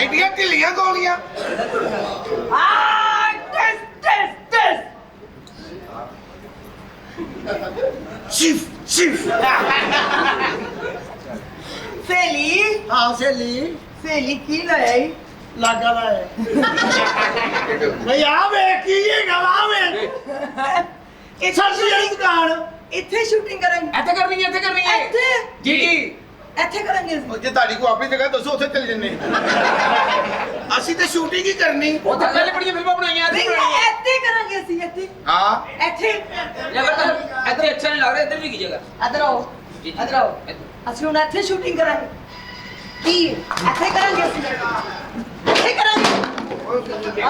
ਐਡੀਆਂ ਢਿੱਲੀਆਂ ਗੋਲੀਆਂ ਚੀਫ ਸਹੇਲੀ हाँ सहेली ਸਹੇਲੀ ਕੀ ਲਾਇਆ ਈ लागा ला है भाई आवे की ये गल आवे सब्जी वाली दुकान ਇੱਥੇ ਸ਼ੂਟਿੰਗ ਕਰਾਂਗੇ ਇੱਥੇ ਕਰਨੀ ਹੈ ਇੱਥੇ ਜੀ ਜੀ ਇੱਥੇ ਕਰਾਂਗੇ ਅਸੀਂ। ਜੇ ਤੁਹਾਡੀ ਕੋ ਆਪਣੀ ਜਗ੍ਹਾ ਦੱਸੋ ਉੱਥੇ ਚੱਲ ਜੰਨੇ ਅਸੀਂ ਤੇ ਸ਼ੂਟਿੰਗ ਹੀ ਕਰਨੀ ਉੱਥੇ ਪਹਿਲੇ ਬੜੀਆਂ ਫਿਲਮਾਂ ਬਣਾਈਆਂ ਨਹੀਂ ਇੱਥੇ ਕਰਾਂਗੇ ਅਸੀਂ ਇੱਥੇ ਹਾਂ ਇੱਥੇ ਇੱਥੇ ਅੱਛਾ ਨਹੀਂ ਲੱਗ ਰਿਹਾ ਇੱਧਰ ਵੀ ਕੀ ਜਗ੍ਹਾ ਇੱਧਰ ਆਓ ਇੱਧਰ ਆਓ ਅਸੀਂ ਹੁਣ ਇੱਥੇ ਸ਼ੂਟਿੰਗ ਕਰਾਂਗੇ ਕੀ ਇੱਥੇ ਕਰਾਂਗੇ ਅਸੀਂ ਇੱਥੇ ਕਰਾਂਗੇ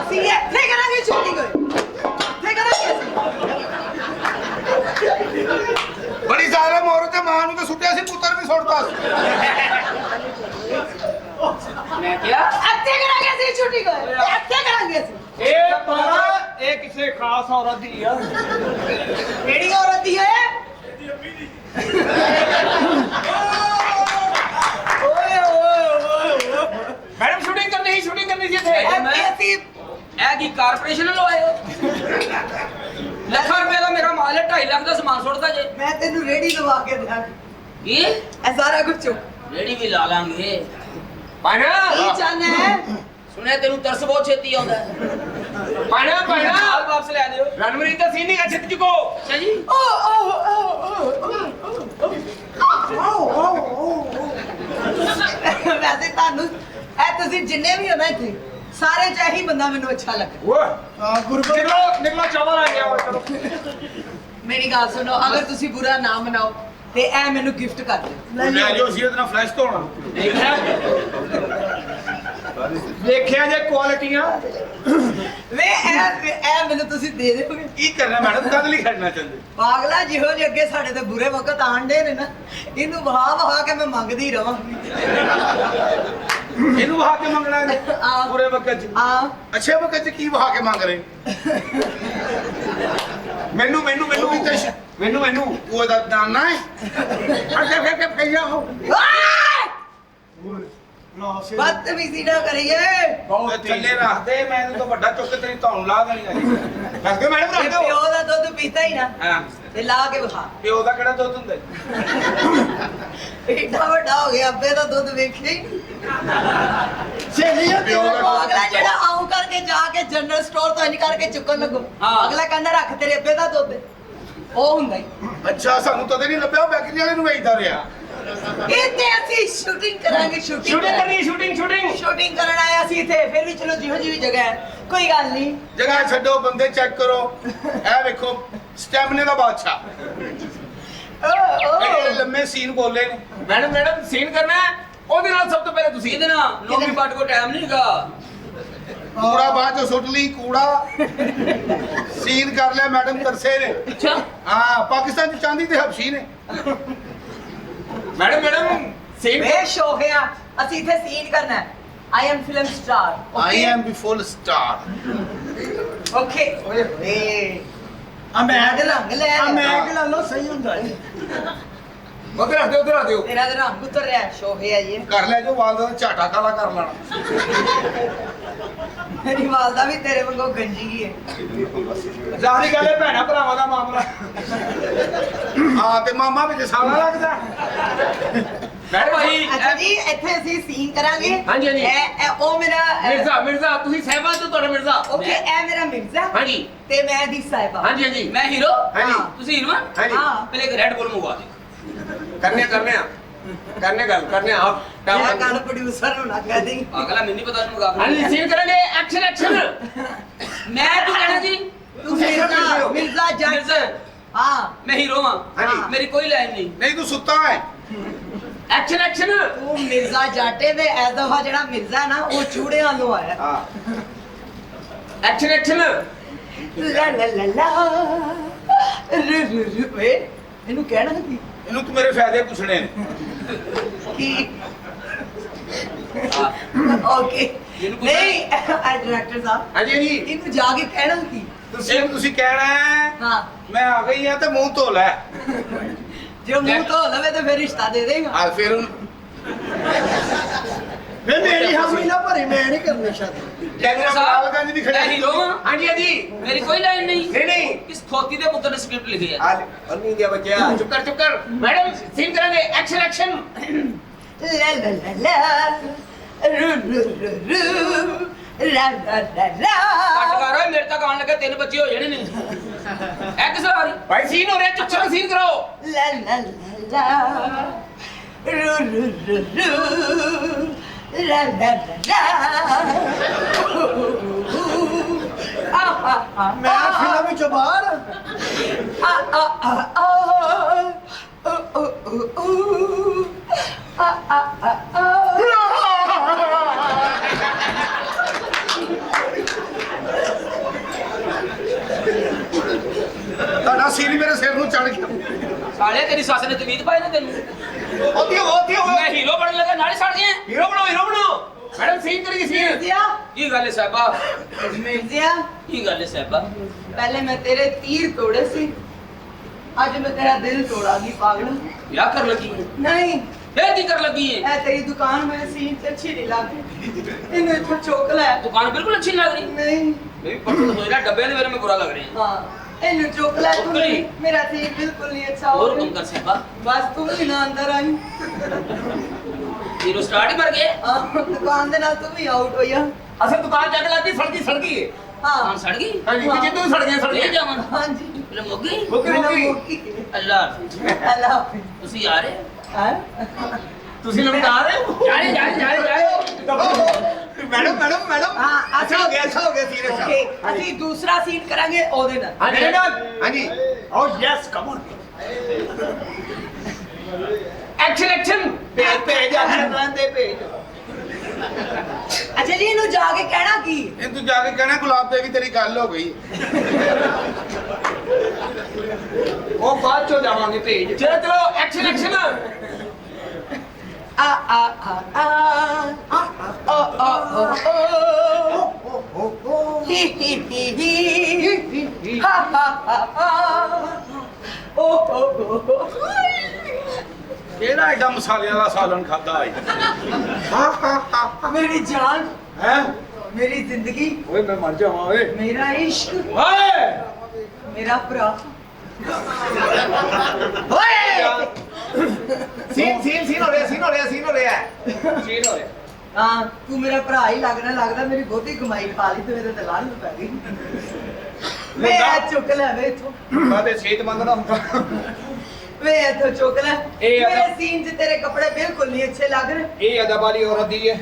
ਅਸੀਂ ਇੱਥੇ ਕਰਾਂਗੇ ਸ਼ੂਟਿੰਗ ਇੱਥੇ ਕਰਾਂਗੇ ਅਸੀਂ ਬੜੀ ਜ਼ਾਲਮ ਔਰਤ ਹੈ ਮਾਂ ਨੂੰ ਤਾਂ ਸੁੱਟਿਆ ਸੀ ਪੁੱਤਰ ਵੀ ਸੁੱਟਦਾ ਸੀ ਮੈਂ ਕਿਹਾ ਇੱਥੇ ਕਰਾਂਗੇ ਅਸੀਂ ਸ਼ੂਟਿੰਗ ਇੱਥੇ ਕਰਾਂਗੇ ਅਸੀਂ ਇਹ ਪਾਲਾ ਇਹ ਕਿਸੇ ਖਾਸ औरत दी है ਕਿਹੜੀ ਔਰਤ ਦੀ ਹੈ ਓਏ ਮੈਡਮ ਸ਼ੂਟਿੰਗ ਕਰਨੀ ਸੀ ਇੱਥੇ ਇੱਥੇ ਅਸੀਂ ਇਹ ਕੀ ਕਾਰਪੋਰੇਸ਼ਨ ਵੱਲੋਂ ਆਏ ਹੋ ਲੱਖਾਂ ਰੁਪਏ ਦਾ ਮੇਰਾ ਮਾਲ ਹੈ 2.5 ਲੱਖ ਦਾ ਸਮਾਨ ਸੁੱਟਦਾ ਜੇ ਮੈਂ ਤੈਨੂੰ ਰੇੜੀ ਲਵਾ ਕੇ ਦਿਖਾਂਗੀ ਕੀ ਇਹ ਸਾਰਾ ਕੁਝ ਰੇੜੀ ਵੀ ਲਾ ਲਾਂਗੇ ਪਾਣਾ ਕੀ ਚਾਹਨਾ ਹੈ ਸੁਣਿਆ ਤੈਨੂੰ ਤਰਸ ਬਹੁਤ ਛੇਤੀ ਆਉਂਦਾ ਪਾਣਾ ਮਾਲ ਵਾਪਸ ਲੈ ਦਿਓ ਰਣਵੀਰ ਦਾ ਸੀਨ ਨਹੀਂ ਛੇਤੀ ਚੁਕੋ ਅੱਛਾ ਜੀ ਵੈਸੇ ਤੁਹਾਨੂੰ ਇਹ ਤੁਸੀਂ ਜਿੰਨੇ ਵੀ ਹੋ ਨਾ ਇੱਥੇ ਸਾਰੇ ਚ ਇਹੀ ਬੰਦਾ ਮੈਨੂੰ ਅੱਛਾ ਲੱਗਾ हां गुरबत ਨਿਕਲੋ ਚਾਵਲ ਆ ਗਿਆ ਚਲੋ ਮੇਰੀ ਗੱਲ ਸੁਣੋ ਅਗਰ ਤੁਸੀਂ ਬੁਰਾ ਨਾ ਮਨਾਓ ਤੇ ਇਹ ਮੈਨੂੰ ਗਿਫਟ ਕਰ ਦਿਓ ਲੈ ਜੋ ਸੀ ਇਹਦੇ ਨਾਲ ਫਲੈਸ਼ ਧੋਣਾ देखिया जे क्वालिटियां ਵੇ ਇਹ ਮੈਨੂੰ ਤੁਸੀਂ ਦੇ ਦਿਓਗੇ ਕੀ ਕਰਨਾ ਮੈਡਮ ਕਦ ਲਈ ਖੜਨਾ ਚਾਹੁੰਦੇ ਪਾਗਲਾ ਜਿਹੋ ਜਿਹੇ ਅੱਗੇ ਸਾਡੇ ਤੇ ਬੁਰੇ ਵਕਤ ਆਂਡੇ ਨੇ ਨਾ ਇਹਨੂੰ ਵਹਾ ਕੇ ਮੈਂ ਮੰਗਦੀ ਰਵਾਂ ਇਹਨੂੰ ਵਹਾ ਕੇ ਮੰਗਣਾ ਹੈ ਆ ਪੂਰੇ ਵਕਤ ਚ ਆ ਅੱਛੇ ਵਕਤ ਚ ਕੀ ਵਹਾ ਕੇ ਮੰਗ ਰਹੇ ਮੈਨੂੰ ਵੀ ਤੇ ਮੈਨੂੰ ਉਹ ਦਾ ਨਾਨਾ ਹੈ ਅੱਗੇ ਫਿਰ ਕਹੀਆ ਹੋ ना से ਬਦਤਮੀਜ਼ੀ ਨਾ ਕਰੀਏ बहुत ਥੱਲੇ ਰੱਖ ਦੇ ਮੈਂ ਇਹਨੂੰ ਤਾਂ ਵੱਡਾ ਚੁੱਕ ਕੇ ਤੇਰੀ ਧੌਣ ਲਾ ਦੇਣੀ ਹੈ ਦੱਸ ਕੇ ਮੈਡਮ ਰੱਖ ਇਹ ਦਿਓ ਪਿਓ ਦਾ ਦੁੱਧ ਪੀਤਾ ਹੀ ਨਾ ਹਾਂ ਤੇ ਲਾ ਕੇ ਵਿਖਾ ਪਿਓ ਦਾ ਕਿਹੜਾ ਦੁੱਧ ਹੁੰਦਾ ਹੈ? ਏਡਾ ਵੱਡਾ ਹੋ ਗਿਆ ਅੱਬੇ ਦਾ ਦੁੱਧ ਵੇਖਿਆ ਹੀ ਨਹੀਂ सहेलियां ਪਿਓ तेरे ਦਾ को ਅਗਲਾ ਜਿਹੜਾ ਆਉਂ ਕਰਕੇ ਜਾ ਕੇ ਜਨਰਲ ਸਟੋਰ ਤੋਂ ਇੰਜ ਕਰਕੇ ਚੁੱਕਣ ਲੱਗੋ ਹਾਂ। ਅਗਲਾ ਕਹਿੰਦਾ ਰੱਖ ਤੇਰੇ ਅੱਬੇ ਦਾ ਦੁੱਧ ਉਹ ਹੁੰਦਾ ਹੀ ਅੱਛਾ ਸਾਨੂੰ ਤਾਂ ਨਹੀਂ ਲੱਭਿਆ ਬੈਕਰੀ ਵਾਲੇ ਨੂੰ ਵੇਚਦਾ ਰਿਹਾ ਇੱਥੇ ਅਸੀਂ ਸ਼ੂਟਿੰਗ ਕਰਾਂਗੇ ਸ਼ੂਟਿੰਗ ਸ਼ੂਟਿੰਗ ਕਰਨ ਆਏ ਅਸੀਂ ਇੱਥੇ ਫਿਰ ਵੀ ਚਲੋ ਜਿਹੋ ਜਿਹੀ ਜਗ੍ਹਾ ਹੈ ਕੋਈ ਗੱਲ ਨਹੀਂ ਜਗ੍ਹਾ ਛੱਡੋ ਬੰਦੇ ਚੈੱਕ ਕਰੋ ਇਹ ਵੇਖੋ ਸਟੈਮਨੇ ਦਾ ਬਾਦਸ਼ਾਹ ਇਹ ਲੰਮੇ ਸੀਨ ਬੋਲੇ ਨੇ ਮੈਡਮ ਸੀਨ ਕਰਨਾ ਹੈ ਉਹਦੇ ਨਾਲ ਸਭ ਤੋਂ ਪਹਿਲੇ ਤੁਸੀਂ ਇਹਦੇ ਨਾਲ ਨੌਵੀਂ ਪਾਰਟ ਕੋ ਟਾਈਮ ਨਹੀਂ ਹੈਗਾ ਕੂੜਾ ਬਾਅਦ ਚੋਂ ਸੁੱਟ ਲਈ ਕੂੜਾ ਸੀਨ ਕਰ ਲਿਆ ਮੈਡਮ ਤਰਸੇ ਨੇ ਅੱਛਾ ਹਾਂ ਪਾਕਿਸਤਾਨ ਚ ਚਾਂਦੀ ਤੇ ਹਬਸ਼ੀ ਨੇ ਮੈਡਮ ਸੀਨ ਵੇ ਸ਼ੋਖਿਆ ਅਸੀਂ ਇੱਥੇ ਸੀਨ ਕਰਨਾ ਹੈ I am film star I am B full star okay ਓਏ ਹੋਏ आ मैं ਇਹਦੇ ਰੰਗ ਲੈ आ मैं के ला लो सही हुंदा है ਉਧਰ ਆ ਦਿਓ ਤੇਰਾ ਤੇ ਰੰਗ ਉਤਰ ਰਿਹਾ ਸ਼ੋਖਿਆ ਜੀ ਕਰ ਲੈ ਜੋ ਵਾਲਦਾ ਦਾ ਝਾਟਾ ਕਾਲਾ ਕਰ ਲੈਣਾ ਮੇਰੀ ਵਾਲਦਾ ਵੀ ਤੇਰੇ ਵਾਂਗੂ ਗੰਜੀ ਹੀ ਹੈ जारी गल है भैणा भरावां दा मामला ਹਾਂ ਤੇ ਮਾਮਾ ਵਿੱਚ ਸਾਲਾ ਲੱਗਦਾ ਮੈਡਮ ਭਾਈ ਅੱਛਾ ਜੀ ਇੱਥੇ ਅਸੀਂ ਸੀਨ ਕਰਾਂਗੇ ਹਾਂਜੀ। ਇਹ ਉਹ ਮੇਰਾ ਮਿਰਜ਼ਾ ਤੁਸੀਂ ਸਹਿਬਾ ਤੋਂ ਤੁਹਾਡਾ ਮਿਰਜ਼ਾ ਓਕੇ ਇਹ ਮੇਰਾ ਮਿਰਜ਼ਾ ਹਾਂਜੀ ਤੇ ਮੈਂ ਦੀ ਸਾਹਿਬਾ ਹਾਂਜੀ ਮੈਂ ਹੀਰੋ ਹਾਂਜੀ। ਤੁਸੀਂ ਹੀਰੋ ਹਾਂਜੀ ਹਾਂ ਪਹਿਲੇ ਇੱਕ ਰੈਡ ਬੁਲ ਮੰਗਵਾ ਦਿਓ ਕਰਨੇ ਆਪ ਮੈਂ ਕੱਲ ਪ੍ਰੋਡਿਊਸਰ ਨੂੰ ਨਾ ਕਹਿ ਦੇ ਅਗਲਾ ਮੈਨੂੰ ਨਹੀਂ ਪਤਾ ਉਹਨੂੰ ਹਾਂਜੀ ਸੀਨ ਕਰਾਂਗੇ ਐਕਸ਼ਨ ਮੈਂ ਤੂੰ ਕਹਿਣਾ ਜੀ ਤੂੰ ਮਿਰਜ਼ਾ ਜੱਟ ਮਿਰਜ਼ਾ ਹਾਂ ਮੈਂ ਹੀਰੋ ਹਾਂ ਹਾਂਜੀ। ਮੇਰੀ ਕੋਈ ਲਾਈਨ ਨਹੀਂ ਨਹੀਂ ਤੂੰ ਸੁੱਤਾ ਹੈ ਐਕਸ਼ਨ ਤੂੰ ਮਿਰਜ਼ਾ ਜਾਟੇ ਦੇ ਐ ਦਫਾ ਜਿਹੜਾ ਮਿਰਜ਼ਾ ਨਾ ਉਹ ਚੂੜਿਆਂ ਤੋਂ ਆਇਆ ਹਾਂ ਐਕਸ਼ਨ ਲਾ ਲਾ ਲਾ ਲਾ ਵੇ ਇਹਨੂੰ ਕਹਿਣਾ ਕੀ ਇਹਨੂੰ ਤੂੰ ਮੇਰੇ ਫਾਇਦੇ ਪੁੱਛਣੇ ਨੇ ਕੀ ਓਕੇ ਨਹੀਂ ਡਾਇਰੈਕਟਰ ਸਾਹਿਬ ਹਾਂਜੀ ਜੀ ਇਹਨੂੰ ਜਾ ਕੇ ਕਹਿਣਾ ਕੀ ਤੁਸੀਂ ਕਹਿਣਾ ਹੈ ਹਾਂ ਮੈਂ ਆ ਗਈ ਆ ਤੇ ਮੂੰਹ ਧੋ ਲੈ ਜੇ ਮੂੰਹ ਧੋ ਲਵੇ ਤੇ ਫਿਰ ਰਿਸ਼ਤਾ ਦੇ ਦੇਗਾ ਆ ਫਿਰ वे मेरी हामी ना भरी मैं करनी शादी डायरेक्टर लालगंज भी साहब खड़ा मैं है। हीरो हां हाँ जी हाँ जी मेरी कोई लाइन नहीं नहीं नहीं किस खोती दे पुत्र ने स्क्रिप्ट लिखी है और नहीं दिया बच्चा चुप कर मैडम सीन करेंगे एक्शन एक्शन ला ला ला ला रू रू रू रू ला ला ला ला ਕੱਟ ਕਰ ਓਏ ਮੇਰੇ ਤੱਕ ਆਉਣ ਲੱਗੇ 3 ਬੱਚੇ ਹੋ ਜਾਣੇ ਨੇ ਐ ਕਿਸ ਆ ਰਹੀ भाई सीन हो रहा है चुप सीन करो ला ला ला ला रू रू रू रू ला ला ला ला आ आ आ मैं फिल्म में बाहर आ आ आ आ ओ ओ ओ ओ आ आ आ आ ਤੁਹਾਡਾ ਸੀਨ ਮੇਰੇ ਸਿਰ ਨੂੰ ਚੜ ਗਿਆ ਸਾਲੇ ਤੇਰੀ ਸੱਸ ਨੇ ਤਵੀਤ ਪਾਏ ਨੇ ਤੈਨੂੰ होती हो ਮੈਂ ਹੀਰੋ ਬਣਨ ਲੱਗਾ ਨਾਲੇ ਸੜ ਗਏ हीरो बनो मैडम सीन करेंगे सीन मिर्जिया ਕੀ ਗੱਲ ਹੈ ਸਾਹਿਬਾ मिर्जिया ਕੀ ਗੱਲ ਹੈ ਸਾਹਿਬਾ पहले मैं तेरे तीर तोड़े सी आज मैं तेरा दिल तोड़ागी पागल ਵਿਆਹ ਕਰ ਲੱਗੀ ਹੈ नहीं ਇਹ ਕੀ ਕਰ ਲੱਗੀ ਹੈ ऐ तेरी दुकान में सीन से अच्छी नहीं लगी इन्हें तो चोकला है ਦੁਕਾਨ ਬਿਲਕੁਲ ਅੱਛੀ ਨਹੀਂ ਲੱਗ ਰਹੀ नहीं ਮੇਰੀ ਪਸੰਦ ਹੋਈ ਨਾ ਡੱਬੇ ਦੇ ਮੇਰੇ में बुरा लग रहे हैं हाँ इन्हें चोकला है तू चोकली? नहीं मेरा सीन बिल्कुल नहीं अच्छा हो और कम कर ਸਾਹਿਬਾ बस तू ही ना अंदर आई ਹੀਰੋ ਸਟਾर्ट ही मर गए हाँ, दुकान दे नाल तू भी आउट हो जा असल दुकान जाके लाती सड़की है हाँ ਦੁਕਾਨ ਸੜ ਗਈ हाँ जी पीछे तू सड़ ਲੈ गए ਜਾਵਾਂ हाँ जी ਫਿਲਮ ਹੋ ਗਈ बिना मुक्की के। ਅੱਲਾ ਹਾਫਿਜ਼। अल्लाह हाफिज ਤੁਸੀਂ ਆ ਰਹੇ हाँ? तुसी लमटा रहे हो ਜਾਏ मैडम हाँ, अच्छा हो गया सीन अच्छा ओके ਅਸੀਂ ਦੂਸਰਾ ਸੀਨ ਕਰਾਂਗੇ ਉਹਦੇ ਨਾਲ हाँ जी हाँ जी ओ yes come on action action भेज एक्शन प्लान दे भेज ਅੱਛਾ ਜੀ ਇਹਨੂੰ ਜਾ ਕੇ ਕਹਿਣਾ ਕੀ ਇਹ ਤੂੰ ਜਾ ਕੇ ਕਹਿਣਾ ਗੁਲਾਬ ਦੇ ਵੀ ਤੇਰੀ ਗੱਲ ਹੋ ਗਈ वो बाद चो जावांगे पेज चलो एक्शन एक्शन ਆ ਆ ਆ ਆ ਓ ਓ ਓ ਓ ਹੀ ਹੀ ਹੀ ਹੀ ਹਾ ਹਾ ਹਾ ਹਾ ਓ ਓ ਓ ਕਿਹੜਾ ਐਡਾ ਮਸਾਲਿਆਂ ਦਾ ਸਾਲਨ ਖਾਦਾ ਹੈ मेरी जान ਹੈ मेरी जिंदगी ਓਏ ਮੈਂ ਮਰ ਜਾਵਾਂ ਓਏ मेरा इश्क ਓਏ मेरा भरा सीन हो रहा है ਸੀਨ ਹੋ ਰਿਹਾ हाँ तू मेरा भरा ही लगदा मेरी बहुती कमाई खा ली तो मेरे ते लान पै गई वे चुक ले वे इथों ਬਾਦੇ ਸਿਹਤਮੰਦ ਨਾ ਹੁੰਦਾ वे इथों चुक ले ए, मेरे अदा- सीन च तेरे कपड़े बिल्कुल नहीं अच्छे लग रहे ये अदब वाली औरत दी है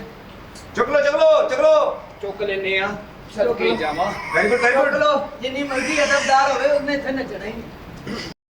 चुक लो चुक लेने आ चल के जावा वेरी गुड चुक लो जिन्नी मर्जी अदबदार होवे उसने इथे नचना ही नहीं